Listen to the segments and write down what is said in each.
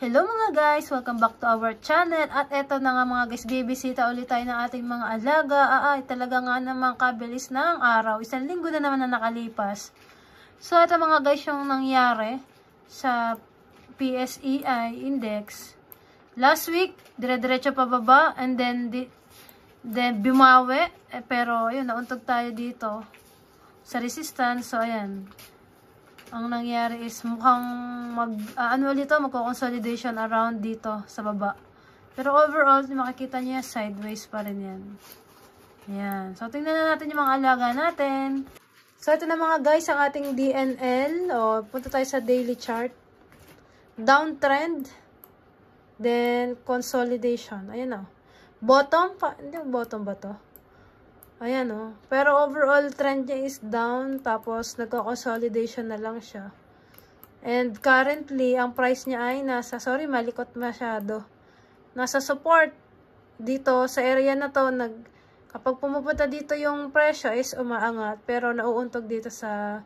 Hello mga guys! Welcome back to our channel. At eto na nga mga guys, bibisita ulit tayo ng ating mga alaga. Talaga nga naman kabilis ng araw. Isang linggo na naman na nakalipas. So eto mga guys yung nangyari sa PSEI index. Last week, dire-diretso pababa and then bumawi. Pero yun, nauntog tayo dito sa resistance. So ayan. Ang nangyari is mukhang magko-consolidation around dito sa baba. Pero overall, makikita niyo sideways pa rin yan. Ayan. So, tingnan na natin yung mga alaga natin. So, ito na mga guys, ang ating DNL. Punta tayo sa daily chart. Downtrend. Then, consolidation. Ayan o. Bottom pa. Hindi, bottom ba to? Ayan o. Pero overall trend niya is down. Tapos nagko-consolidation na lang siya. And currently, ang price niya ay nasa, malikot masyado. Nasa support. Dito sa area na to, kapag pumupunta dito yung presyo is umaangat. Pero nauuntog dito sa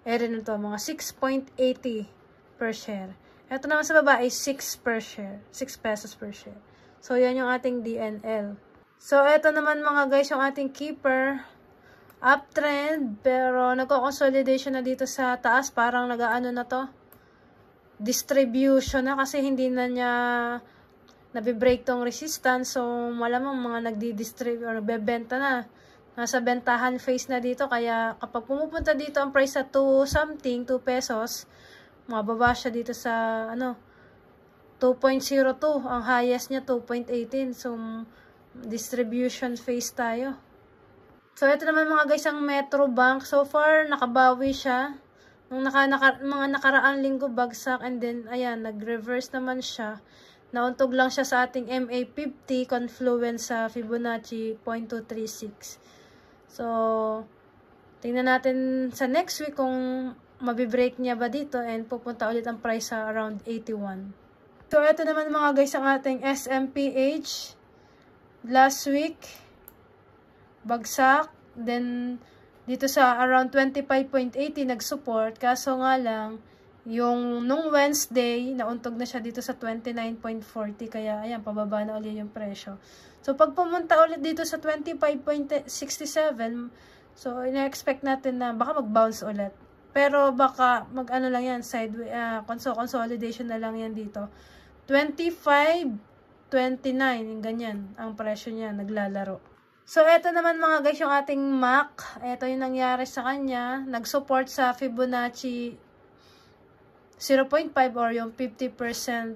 area na to, mga 6.80 per share. Ito naman sa baba ay 6 per share. 6 pesos per share. So, yan yung ating DNL. So, eto naman mga guys, yung ating keeper. Uptrend, pero nagko-consolidation na dito sa taas. Parang nag-ano na to. Distribution na kasi hindi na niya nabibreak tong resistance. So, malamang mga nagdi-distribute or nagbebenta na. Nasa bentahan phase na dito. Kaya kapag pumupunta dito ang price sa 2 something, 2 pesos, mababa siya dito sa 2.02. Ang highest niya 2.18. So, distribution phase tayo. So, ito naman mga guys, ang Metro Bank. So far, nakabawi siya. Nung mga nakaraang linggo, bagsak. And then, ayan, nag-reverse naman siya. Nauntog lang siya sa ating MA50, confluence sa Fibonacci 0.236. So, tingnan natin sa next week kung mabibreak niya ba dito and pupunta ulit ang price sa around 81. So, ito naman mga guys, ang ating SMPH. Last week, bagsak. Then, dito sa around 25.80 nag-support. Kaso nga lang, nung Wednesday, nauntog na siya dito sa 29.40. Kaya, ayan, pababa na ulit yung presyo. So, pag pumunta ulit dito sa 25.67, so, ina-expect natin na baka mag-bounce ulit. Pero, baka mag-ano lang yan, sideways, consolidation na lang yan dito. 29, yung ganyan, ang presyo niya, naglalaro. So, eto naman mga guys, yung ating MAC. Eto yung nangyari sa kanya. Nag-support sa Fibonacci 0.5 or yung 50%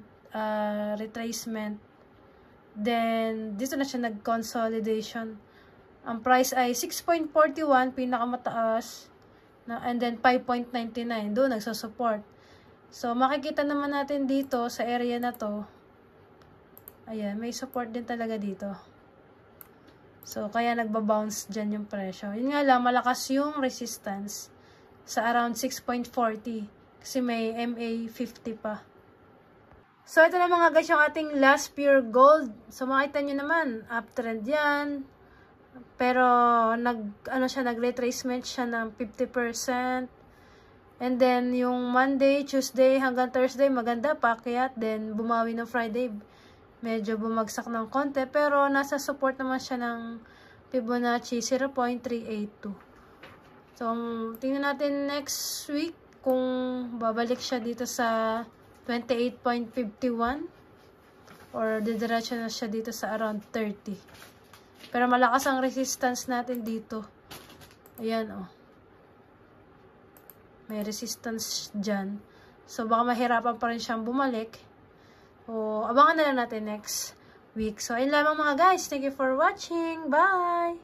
retracement. Then, dito na siya nag-consolidation. Ang price ay 6.41, pinakamataas. And then, 5.99. Doon, nagsusupport. So, makikita naman natin dito sa area na to. Ayan, may support din talaga dito. So, kaya nagbabounce dyan yung presyo. Yun nga lang, malakas yung resistance sa around 6.40. Kasi may MA50 pa. So, ito na mga guys yung ating last pure gold. So, makita nyo naman, uptrend yan. Pero, nag-retracement siya ng 50%. And then, yung Monday, Tuesday, hanggang Thursday, maganda, paakyat. Then, bumawi ng Friday. Medyo bumagsak ng konti, pero nasa support naman siya ng Fibonacci 0.382. So, tingnan natin next week kung babalik siya dito sa 28.51 or didiretso na siya dito sa around 30. Pero malakas ang resistance natin dito. Ayan, oh. May resistance dyan. So, baka mahirapan pa rin siyang bumalik. O, abangan na lang natin next week. So, ayun lamang mga guys. Thank you for watching. Bye!